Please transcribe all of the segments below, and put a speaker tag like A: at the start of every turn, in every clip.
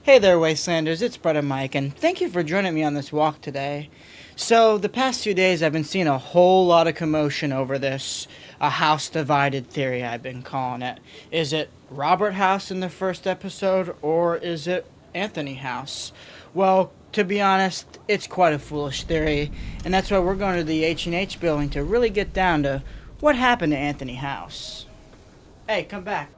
A: Hey there, Wastelanders, it's Brother Mike, and thank you for joining me on this walk today. So, the past few days I've been seeing a whole lot of commotion over this a house divided theory I've been calling it. Is it Robert House in the first episode, or is it Anthony House? Well, to be honest, it's quite a foolish theory, and that's why we're going to the H&H building to really get down to what happened to Anthony House. Hey, come back.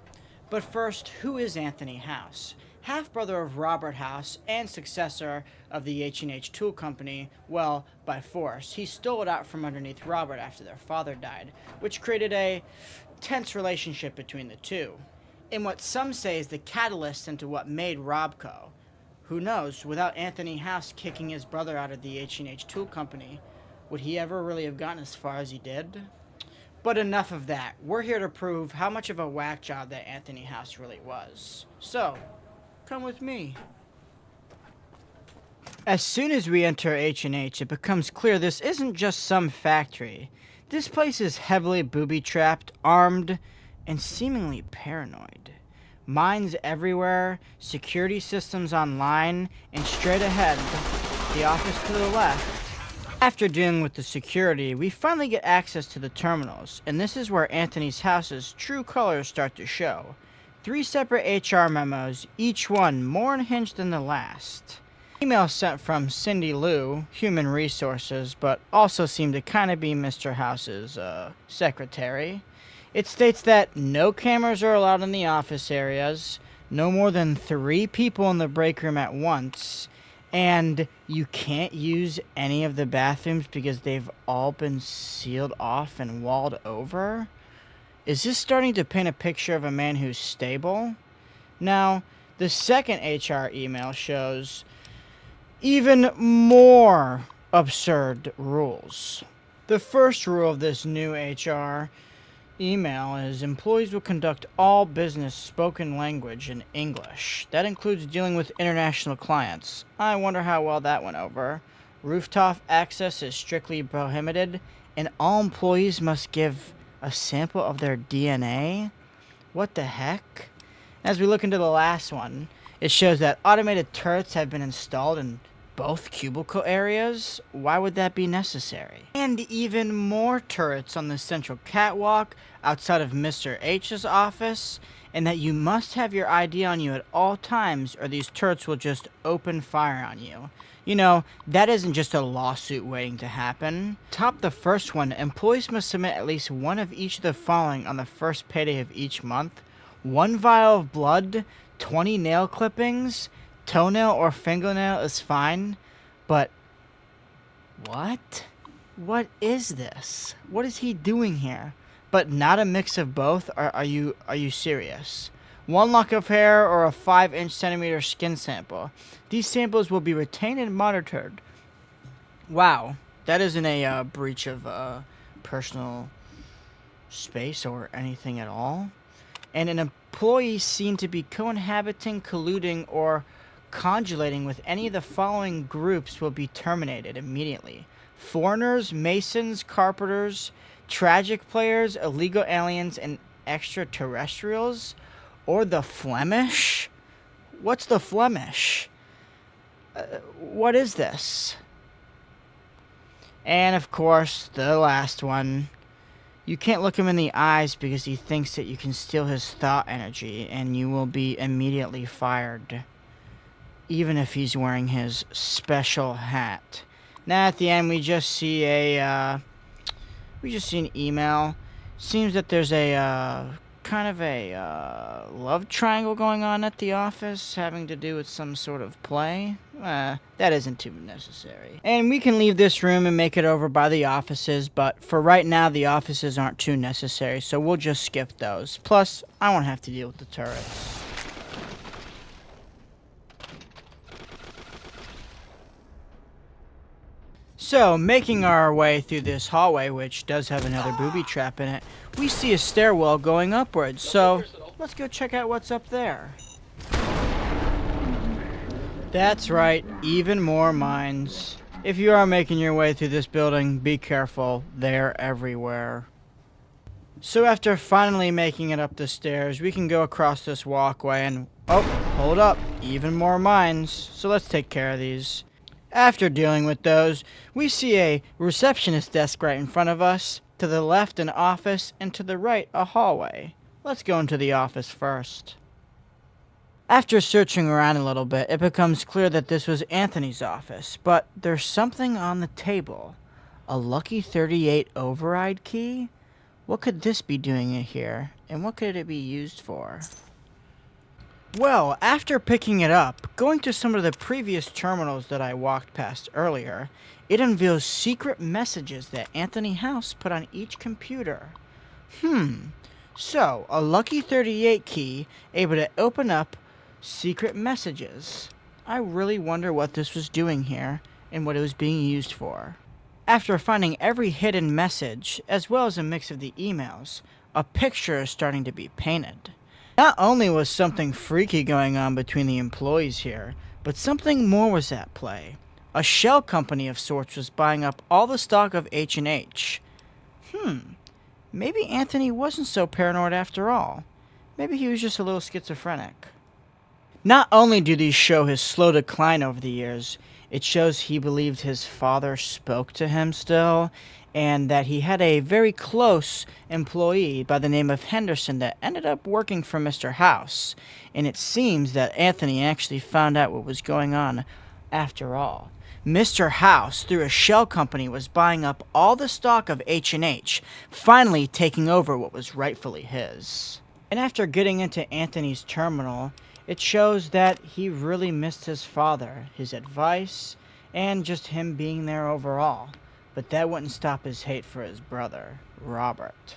A: But first, who is Anthony House? Half-brother of Robert House and successor of the H&H Tool Company, well, by force. He stole it out from underneath Robert after their father died, which created a tense relationship between the two, in what some say is the catalyst into what made Robco. Who knows, without Anthony House kicking his brother out of the H&H Tool Company, would he ever really have gotten as far as he did? But enough of that. We're here to prove how much of a whack job that Anthony House really was. So, come with me. As soon as we enter H&H, it becomes clear this isn't just some factory. This place is heavily booby-trapped, armed, and seemingly paranoid. Mines everywhere, security systems online, and straight ahead, the office to the left. After dealing with the security, we finally get access to the terminals, and this is where Anthony's house's true colors start to show. 3 separate HR memos, each one more unhinged than the last. Email sent from Cindy Lou, Human Resources, but also seemed to kind of be Mr. House's secretary. It states that no cameras are allowed in the office areas, no more than 3 people in the break room at once, and you can't use any of the bathrooms because they've all been sealed off and walled over. Is this starting to paint a picture of a man who's stable? Now, the second HR email shows even more absurd rules. The first rule of this new HR email is employees will conduct all business spoken language in English. That includes dealing with international clients. I wonder how well that went over. Rooftop access is strictly prohibited, and all employees must give a sample of their DNA? What the heck? As we look into the last one, it shows that automated turrets have been installed in both cubicle areas. Why would that be necessary? And even more turrets on the central catwalk outside of Mr. H's office, and that you must have your ID on you at all times or these turrets will just open fire on you. You know, that isn't just a lawsuit waiting to happen. Top the first one, employees must submit at least one of each of the following on the first payday of each month. 1 vial of blood, 20 nail clippings, toenail or fingernail is fine, but what? What is this? What is he doing here? But not a mix of both? Are you serious? 1 lock of hair or a 5-centimeter skin sample. These samples will be retained and monitored. Wow, that isn't a breach of personal space or anything at all. And an employee seen to be cohabiting, colluding, or conjulating with any of the following groups will be terminated immediately. Foreigners, masons, carpenters, tragic players, illegal aliens, and extraterrestrials. Or the Flemish? What's the Flemish? What is this? And of course, the last one. You can't look him in the eyes because he thinks that you can steal his thought energy and you will be immediately fired. Even if he's wearing his special hat. Now at the end we just see an email. Seems that there's a kind of a love triangle going on at the office having to do with some sort of play. That isn't too necessary. And we can leave this room and make it over by the offices, but for right now the offices aren't too necessary, so we'll just skip those. Plus, I won't have to deal with the turrets. So, making our way through this hallway, which does have another booby trap in it, we see a stairwell going upwards, so let's go check out what's up there. That's right, even more mines. If you are making your way through this building, be careful, they're everywhere. So after finally making it up the stairs, we can go across this walkway and... oh! Hold up, even more mines, so let's take care of these. After dealing with those, we see a receptionist desk right in front of us, to the left an office, and to the right a hallway. Let's go into the office first. After searching around a little bit, it becomes clear that this was Anthony's office, but there's something on the table. A Lucky 38 override key? What could this be doing in here, and what could it be used for? Well, after picking it up, going to some of the previous terminals that I walked past earlier, it unveils secret messages that Anthony House put on each computer. So, a Lucky 38 key able to open up secret messages. I really wonder what this was doing here and what it was being used for. After finding every hidden message, as well as a mix of the emails, a picture is starting to be painted. Not only was something freaky going on between the employees here, but something more was at play. A shell company of sorts was buying up all the stock of H&H. Maybe Anthony wasn't so paranoid after all. Maybe he was just a little schizophrenic. Not only do these show his slow decline over the years, it shows he believed his father spoke to him still, and that he had a very close employee by the name of Henderson that ended up working for Mr. House. And it seems that Anthony actually found out what was going on after all. Mr. House, through a shell company, was buying up all the stock of H&H, finally taking over what was rightfully his. And after getting into Anthony's terminal, it shows that he really missed his father, his advice, and just him being there overall. But that wouldn't stop his hate for his brother, Robert.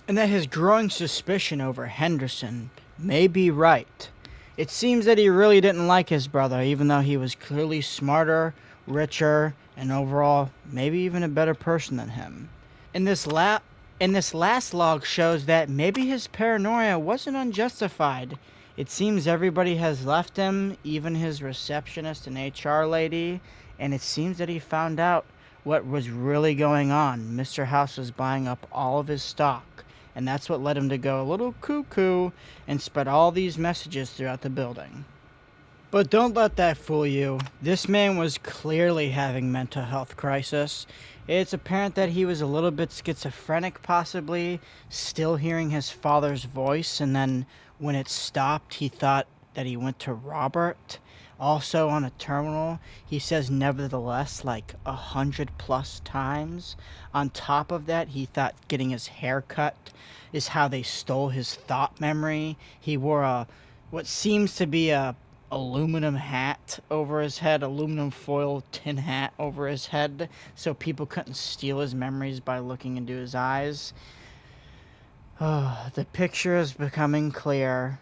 A: And that his growing suspicion over Henderson may be right. It seems that he really didn't like his brother, even though he was clearly smarter, richer, and overall maybe even a better person than him. And this last log shows that maybe his paranoia wasn't unjustified. It seems everybody has left him, even his receptionist and HR lady, and it seems that he found out what was really going on. Mr. House was buying up all of his stock, and that's what led him to go a little cuckoo and spread all these messages throughout the building. But don't let that fool you. This man was clearly having mental health crisis. It's apparent that he was a little bit schizophrenic, possibly, still hearing his father's voice, and then when it stopped, he thought that he went to Robert. Also on a terminal, he says nevertheless like 100+ times. On top of that, he thought getting his hair cut is how they stole his thought memory. He wore what seems to be a aluminum hat over his head, aluminum foil tin hat over his head, so people couldn't steal his memories by looking into his eyes. The picture is becoming clear.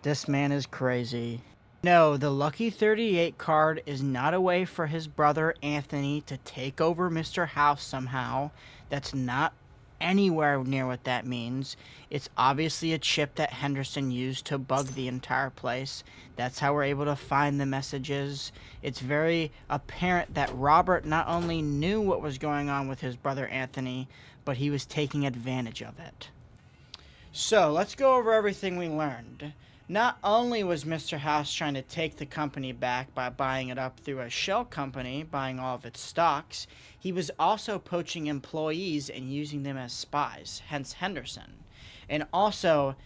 A: This man is crazy. No, the Lucky 38 card is not a way for his brother Anthony to take over Mr. House somehow. That's not anywhere near what that means. It's obviously a chip that Henderson used to bug the entire place. That's how we're able to find the messages. It's very apparent that Robert not only knew what was going on with his brother Anthony, but he was taking advantage of it. So, let's go over everything we learned. Not only was Mr. House trying to take the company back by buying it up through a shell company, buying all of its stocks, he was also poaching employees and using them as spies, hence Henderson. And also,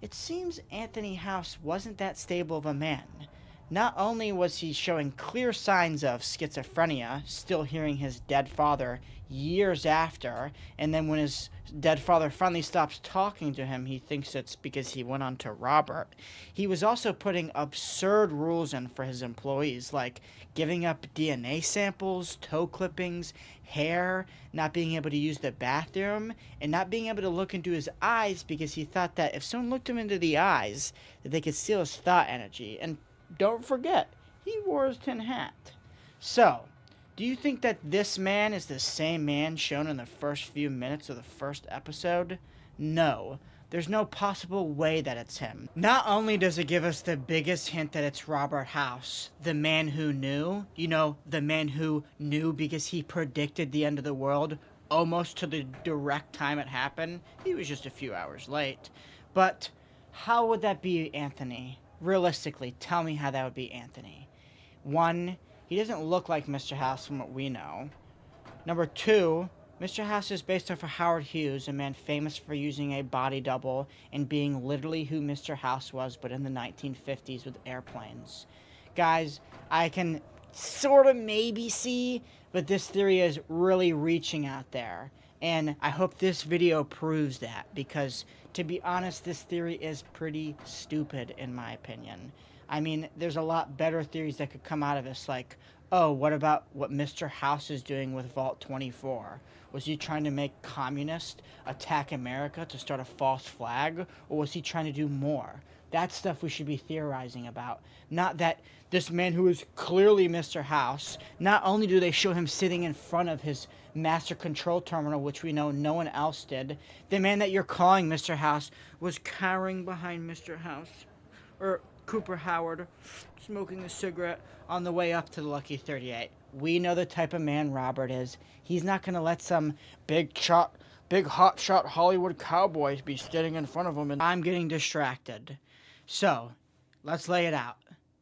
A: it seems Anthony House wasn't that stable of a man. Not only was he showing clear signs of schizophrenia, still hearing his dead father years after, and then when his dead father finally stops talking to him, he thinks it's because he went on to Robert. He was also putting absurd rules in for his employees, like giving up DNA samples, toe clippings, hair, not being able to use the bathroom, and not being able to look into his eyes because he thought that if someone looked him into the eyes, that they could steal his thought energy. And don't forget, he wore his tin hat. So, do you think that this man is the same man shown in the first few minutes of the first episode? No. There's no possible way that it's him. Not only does it give us the biggest hint that it's Robert House, the man who knew, the man who knew because he predicted the end of the world almost to the direct time it happened. He was just a few hours late. But how would that be Anthony? Realistically, tell me how that would be Anthony. One, he doesn't look like Mr. House from what we know. Number two, Mr. House is based off of Howard Hughes, a man famous for using a body double and being literally who Mr. House was, but in the 1950s with airplanes. Guys, I can sort of maybe see, but this theory is really reaching out there. And I hope this video proves that, because to be honest, this theory is pretty stupid in my opinion. I mean, there's a lot better theories that could come out of this, like, oh, what about what Mr. House is doing with Vault 24? Was he trying to make communists attack America to start a false flag, or was he trying to do more? That's stuff we should be theorizing about. Not that this man who is clearly Mr. House, not only do they show him sitting in front of his master control terminal, which we know no one else did, the man that you're calling Mr. House was cowering behind Mr. House, or Cooper Howard, smoking a cigarette on the way up to the Lucky 38. We know the type of man Robert is. He's not going to let some big hotshot Hollywood cowboys be standing in front of him. And I'm getting distracted. So, let's lay it out.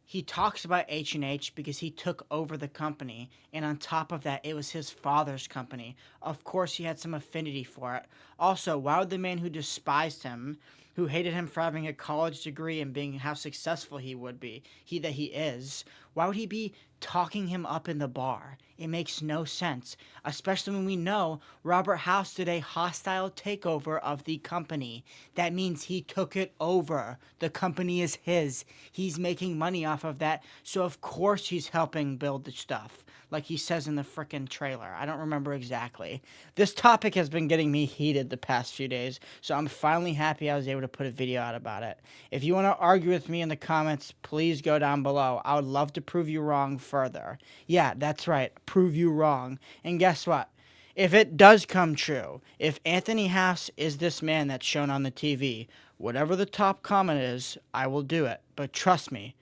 A: He talks about H&H because he took over the company, and on top of that, it was his father's company. Of course, he had some affinity for it. Also, why would the man who despised him, who hated him for having a college degree and being how successful he would be, he is, why would he be talking him up in the bar? It makes no sense, especially when we know Robert House did a hostile takeover of the company. That means he took it over. The company is his. He's making money off of that, so of course he's helping build the stuff, like he says in the frickin' trailer. I don't remember exactly. This topic has been getting me heated the past few days, so I'm finally happy I was able to put a video out about it. If you want to argue with me in the comments, please go down below. I would love to prove you wrong further. Yeah, that's right, prove you wrong. And guess what? If it does come true, if Anthony House is this man that's shown on the TV, whatever the top comment is, I will do it. But trust me,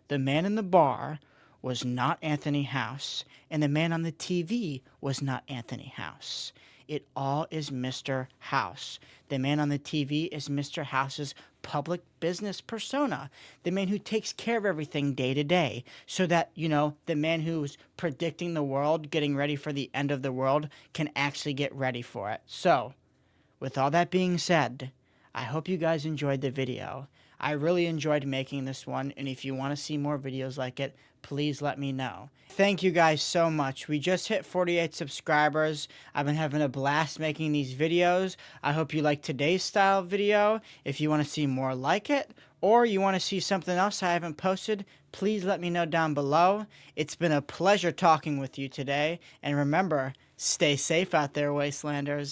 A: the man in the bar was not Anthony House, and the man on the TV was not Anthony House. It all is Mr. House. The man on the TV is Mr. House's public business persona, the man who takes care of everything day to day, so that, you know, the man who's predicting the world, getting ready for the end of the world, can actually get ready for it. So, with all that being said, I hope you guys enjoyed the video. I really enjoyed making this one, and if you want to see more videos like it, please let me know. Thank you guys so much. We just hit 48 subscribers. I've been having a blast making these videos. I hope you like today's style video. If you want to see more like it, or you want to see something else I haven't posted, please let me know down below. It's been a pleasure talking with you today, and remember, stay safe out there, Wastelanders.